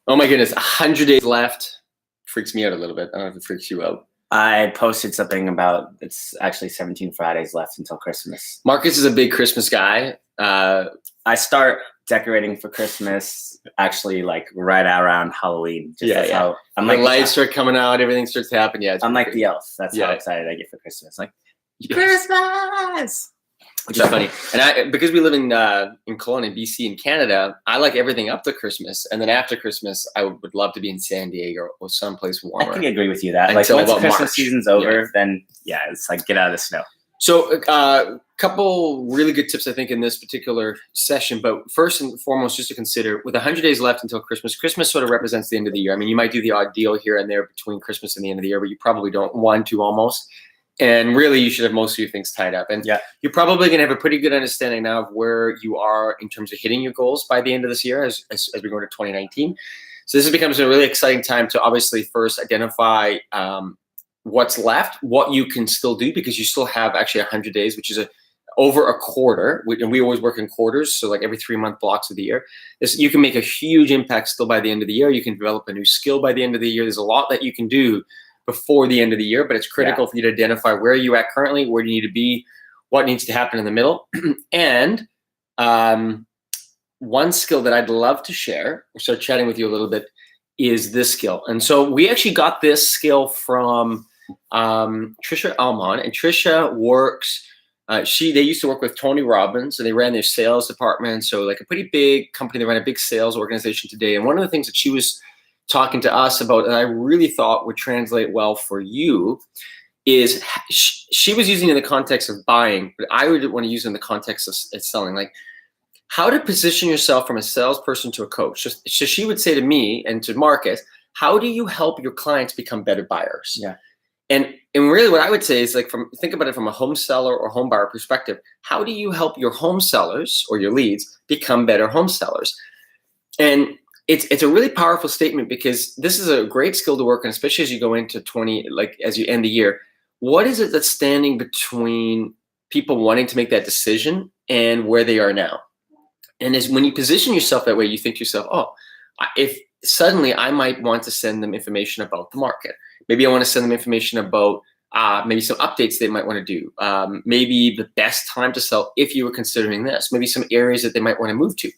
Oh my goodness, 100 days left. Freaks me out a little bit. I don't know if it freaks you out. I posted something about it's actually 17 Fridays left until Christmas. Marcus is a big Christmas guy. I start decorating for Christmas actually like right around Halloween. How I'm the like lights start coming out, everything starts to happen. Yeah, I'm like the elf. That's how excited I get for Christmas. Like Christmas, which is funny. And because we live in Kelowna, in BC, in Canada, I like everything up to Christmas, and then after Christmas, I would love to be in San Diego or someplace warmer. I can agree with you that. Like once Christmas season's over, then it's like get out of the snow. So a couple really good tips, I think, in this particular session. But first and foremost, just to consider, with 100 days left until Christmas, Christmas sort of represents the end of the year. I mean, you might do the odd deal here and there between Christmas and the end of the year, but you probably don't want to almost. And really, you should have most of your things tied up. And you're probably going to have a pretty good understanding now of where you are in terms of hitting your goals by the end of this year as we go into 2019. So this becomes a really exciting time to obviously first identify what's left, what you can still do, because you still have actually 100 days, which is over a quarter. And we always work in quarters, so like every 3-month blocks of the year. You can make a huge impact still by the end of the year. You can develop a new skill by the end of the year. There's a lot that you can do before the end of the year, but it's critical for you to identify where you're at currently, where you need to be, what needs to happen in the middle. And one skill that I'd love to share, or start chatting with you a little bit, is this skill. And so we actually got this skill from Trisha Almon, and Trisha works, they used to work with Tony Robbins, and they ran their sales department. So like a pretty big company, they ran a big sales organization today. And one of the things that she was talking to us about, and I really thought would translate well for you, is she was using it in the context of buying, but I would want to use it in the context of selling, like how to position yourself from a salesperson to a coach. So she would say to me and to Marcus, how do you help your clients become better buyers? Yeah. And really what I would say is, like, think about it from a home seller or home buyer perspective. How do you help your home sellers or your leads become better home sellers? And it's a really powerful statement, because this is a great skill to work on, especially as you go into as you end the year. What is it that's standing between people wanting to make that decision and where they are now? And when you position yourself that way, you think to yourself, oh, if suddenly I might want to send them information about the market. Maybe I want to send them information about maybe some updates they might want to do. Maybe the best time to sell if you were considering this. Maybe some areas that they might want to move to.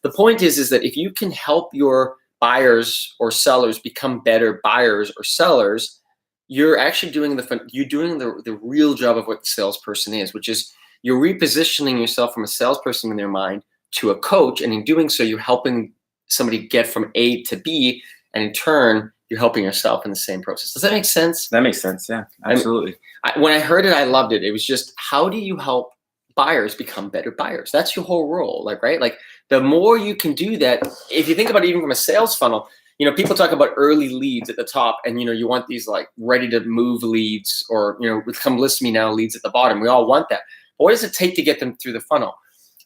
The point is that if you can help your buyers or sellers become better buyers or sellers, you're actually doing the real job of what the salesperson is, which is you're repositioning yourself from a salesperson in their mind to a coach. And in doing so, you're helping somebody get from A to B, and in turn, you're helping yourself in the same process. Does that make sense? That makes sense. Yeah, absolutely. When I heard it, I loved it. It was just, how do you help buyers become better buyers? That's your whole role, right? Like the more you can do that, if you think about it, even from a sales funnel, people talk about early leads at the top, and you want these like ready to move leads, or come list me now leads at the bottom. We all want that. But what does it take to get them through the funnel?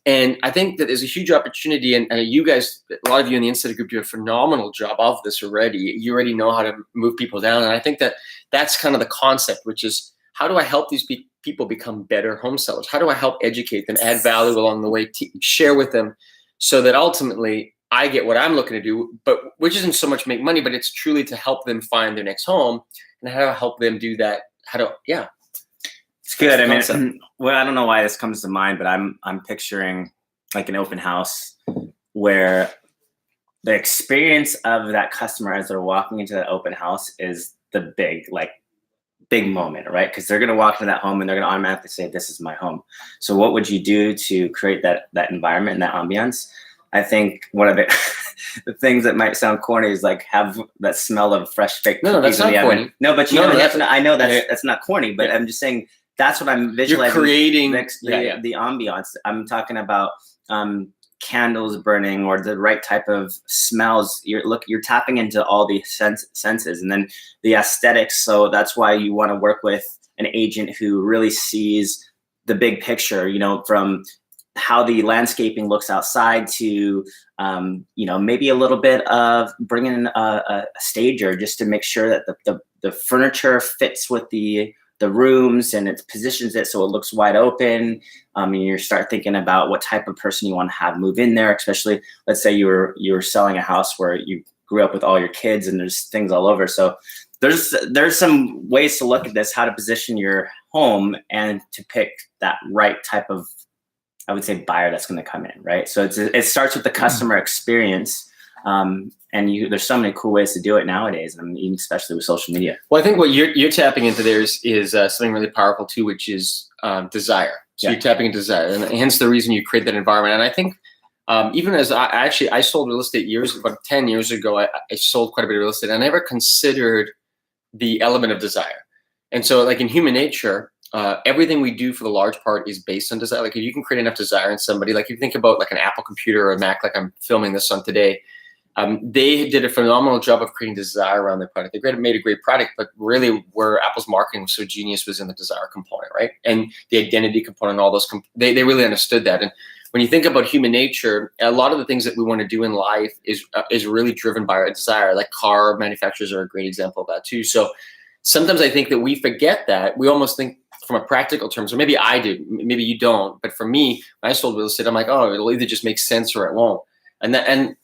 And I think that there's a huge opportunity, and you guys, a lot of you in the Insider Group, do a phenomenal job of this already. You already know how to move people down. And I think that that's kind of the concept, which is, how do I help these people become better home sellers? How do I help educate them, add value along the way, share with them, so that ultimately I get what I'm looking to do, but which isn't so much make money, but it's truly to help them find their next home. And how do I help them do that? It's good. I mean, well, I don't know why this comes to mind, but I'm picturing like an open house where the experience of that customer as they're walking into that open house is the big moment, right? Because they're going to walk into that home and they're going to automatically say, this is my home. So what would you do to create that environment and that ambiance? I think one of the things that might sound corny is like have that smell of fresh baked cookies. No, that's not corny. No, but I know that's not corny, but I'm just saying that's what I'm visualizing. You're creating the ambiance. I'm talking about candles burning or the right type of smells. You're tapping into all the senses, and then the aesthetics. So that's why you want to work with an agent who really sees the big picture, from how the landscaping looks outside to, maybe a little bit of bringing in a stager just to make sure that the furniture fits with the rooms and it positions it so it looks wide open. And you start thinking about what type of person you want to have move in there, especially let's say you're selling a house where grew up with all your kids and there's things all over. So there's some ways to look at this, how to position your home and to pick that right type of, I would say, buyer that's going to come in, right? So it starts with the customer experience. And there's so many cool ways to do it nowadays, and especially with social media. Well, I think what you're tapping into there is something really powerful too, which is desire. So you're tapping into desire, and hence the reason you create that environment. And I think even as I sold real estate about 10 years ago, I sold quite a bit of real estate. I never considered the element of desire. And so like in human nature, everything we do for the large part is based on desire. Like if you can create enough desire in somebody, like if you think about like an Apple computer or a Mac, like I'm filming this on today, they did a phenomenal job of creating desire around their product. They made a great product, but really where Apple's marketing was so genius was in the desire component, right? And the identity component, all those, they really understood that. And when you think about human nature, a lot of the things that we want to do in life is really driven by our desire. Like car manufacturers are a great example of that too. So sometimes I think that we forget that. We almost think from a practical terms, or maybe I do, maybe you don't. But for me, when I sold real estate, I'm like, oh, it'll either just make sense or it won't. And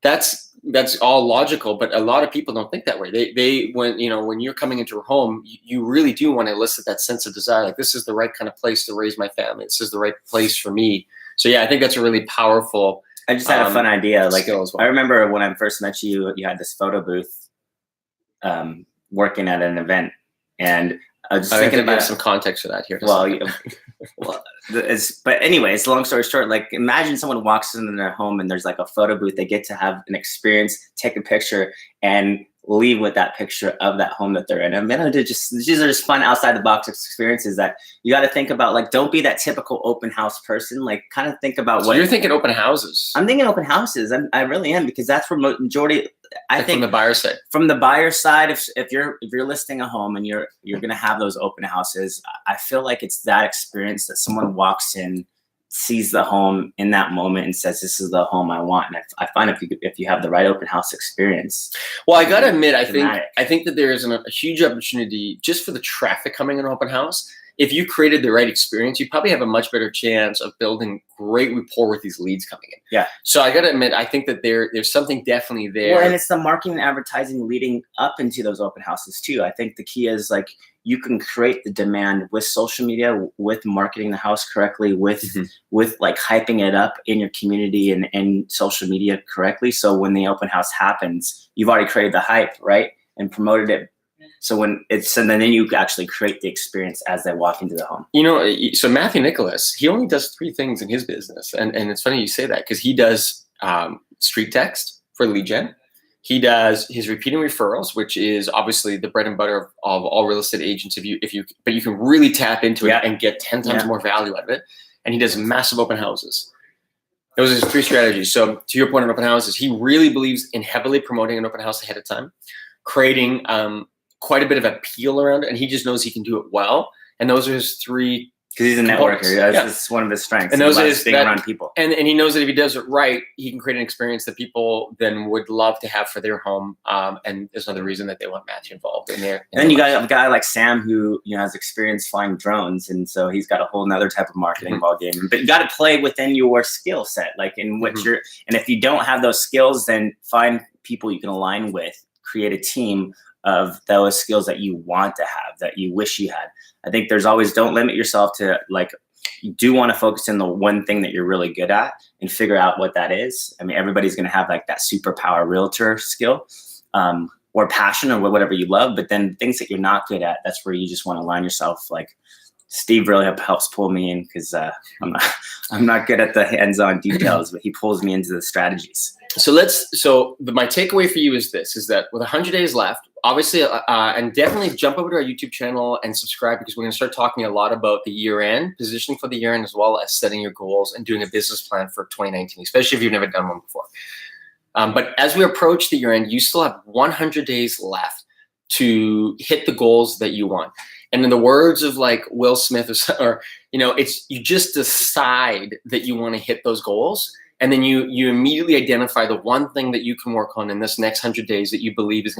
that's all logical, but a lot of people don't think that way. They when you're coming into a home, you really do want to elicit that sense of desire. Like this is the right kind of place to raise my family. This is the right place for me. So yeah, I think that's a really powerful. I just had a fun idea. Like skill as well. I remember when I first met you, you had this photo booth, working at an event, and I was just thinking about some context for that here. But anyways, long story short, like imagine someone walks into their home and there's like a photo booth. They get to have an experience, take a picture, and leave with that picture of that home that they're in. And then these are just fun outside the box experiences that you got to think about. Like, don't be that typical open house person. Like, kind of think about what you're thinking. Open houses. I'm thinking open houses. I really am, because that's where majority. I think from the buyer side. From the buyer side, if you're listing a home and you're gonna have those open houses, I feel like it's that experience that someone walks in, sees the home in that moment and says, "This is the home I want." And I find if you have the right open house experience. Well, I gotta admit, I think that there is a huge opportunity just for the traffic coming in an open house. If you created the right experience, you probably have a much better chance of building great rapport with these leads coming in. Yeah. So I got to admit, I think that there's something definitely there. Well, and it's the marketing and advertising leading up into those open houses too. I think the key is like you can create the demand with social media, with marketing the house correctly, with like hyping it up in your community and social media correctly. So when the open house happens, you've already created the hype, right? And promoted it. So and then you actually create the experience as they walk into the home. So Matthew Nicholas, he only does 3 things in his business. And it's funny you say that, because he does StreetText for lead gen. He does his repeating referrals, which is obviously the bread and butter of all real estate agents. But you can really tap into it and get 10 times more value out of it. And he does massive open houses. Those are his 3 strategies. So to your point on open houses, he really believes in heavily promoting an open house ahead of time, creating quite a bit of appeal around it, and he just knows he can do it well. And those are his 3. Because he's a networker. That's one of his strengths. And those is being around people. And he knows that if he does it right, he can create an experience that people then would love to have for their home. And there's another reason that they want Matthew involved in there. And then you got a guy like Sam who has experience flying drones, and so he's got a whole nother type of marketing ball game. But you got to play within your skill set, like in what and if you don't have those skills, then find people you can align with, create a team of those skills that you want to have, that you wish you had. I think there's always, don't limit yourself to, like, you do want to focus in the one thing that you're really good at and figure out what that is. I mean, everybody's going to have like that superpower realtor skill or passion or whatever you love, but then things that you're not good at, that's where you just want to align yourself. Like Steve really helps pull me in, because I'm not good at the hands-on details, but he pulls me into the strategies. So my takeaway for you is this, is that with 100 days left, obviously, and definitely jump over to our YouTube channel and subscribe, because we're going to start talking a lot about the year end, positioning for the year end, as well as setting your goals and doing a business plan for 2019, especially if you've never done one before. But as we approach the year end, you still have 100 days left to hit the goals that you want. And in the words of like Will Smith, or it's, you just decide that you want to hit those goals. And then you immediately identify the one thing that you can work on in this next 100 days that you believe is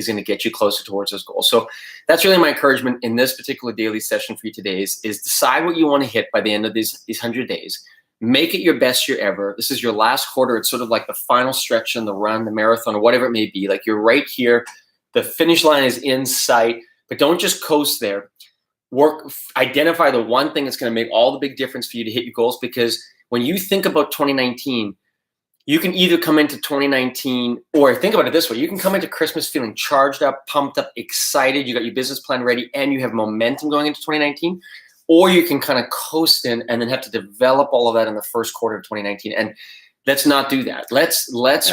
gonna get you closer towards those goals. So that's really my encouragement in this particular daily session for you today is decide what you want to hit by the end of these 100 days. Make it your best year ever. This is your last quarter. It's sort of like the final stretch in the run, the marathon, or whatever it may be. Like, you're right here. The finish line is in sight, but don't just coast there. Identify the one thing that's going to make all the big difference for you to hit your goals, because when you think about 2019, you can either come into 2019, or think about it this way. You can come into Christmas feeling charged up, pumped up, excited. You got your business plan ready and you have momentum going into 2019. Or you can kind of coast in and then have to develop all of that in the first quarter of 2019. And let's not do that. Let's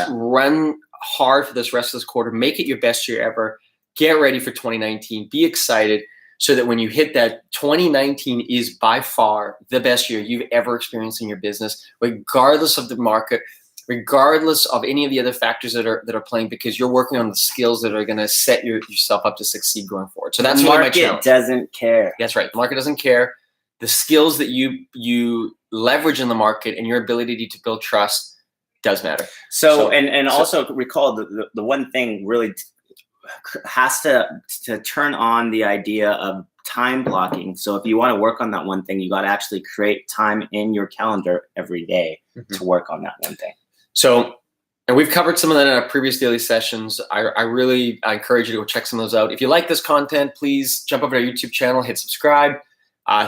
run hard for this rest of this quarter. Make it your best year ever. Get ready for 2019. Be excited, so that when you hit that, 2019 is by far the best year you've ever experienced in your business, regardless of the market, regardless of any of the other factors that are playing, because you're working on the skills that are going to set yourself up to succeed going forward. So that's really my challenge. The market doesn't care. That's right. The market doesn't care. The skills that you leverage in the market and your ability to build trust does matter. So also recall the one thing really has to turn on the idea of time blocking. So if you want to work on that one thing, you got to actually create time in your calendar every day to work on that one thing. So, and we've covered some of that in our previous daily sessions. I really encourage you to go check some of those out. If you like this content, please jump over to our YouTube channel, hit subscribe.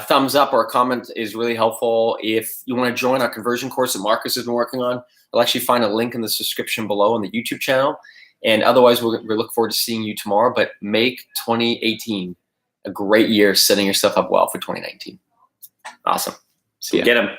Thumbs up or a comment is really helpful. If you want to join our conversion course that Marcus has been working on, I'll actually find a link in the description below on the YouTube channel. And otherwise, we'll look forward to seeing you tomorrow. But make 2018 a great year, setting yourself up well for 2019. Awesome. See ya. Get 'em.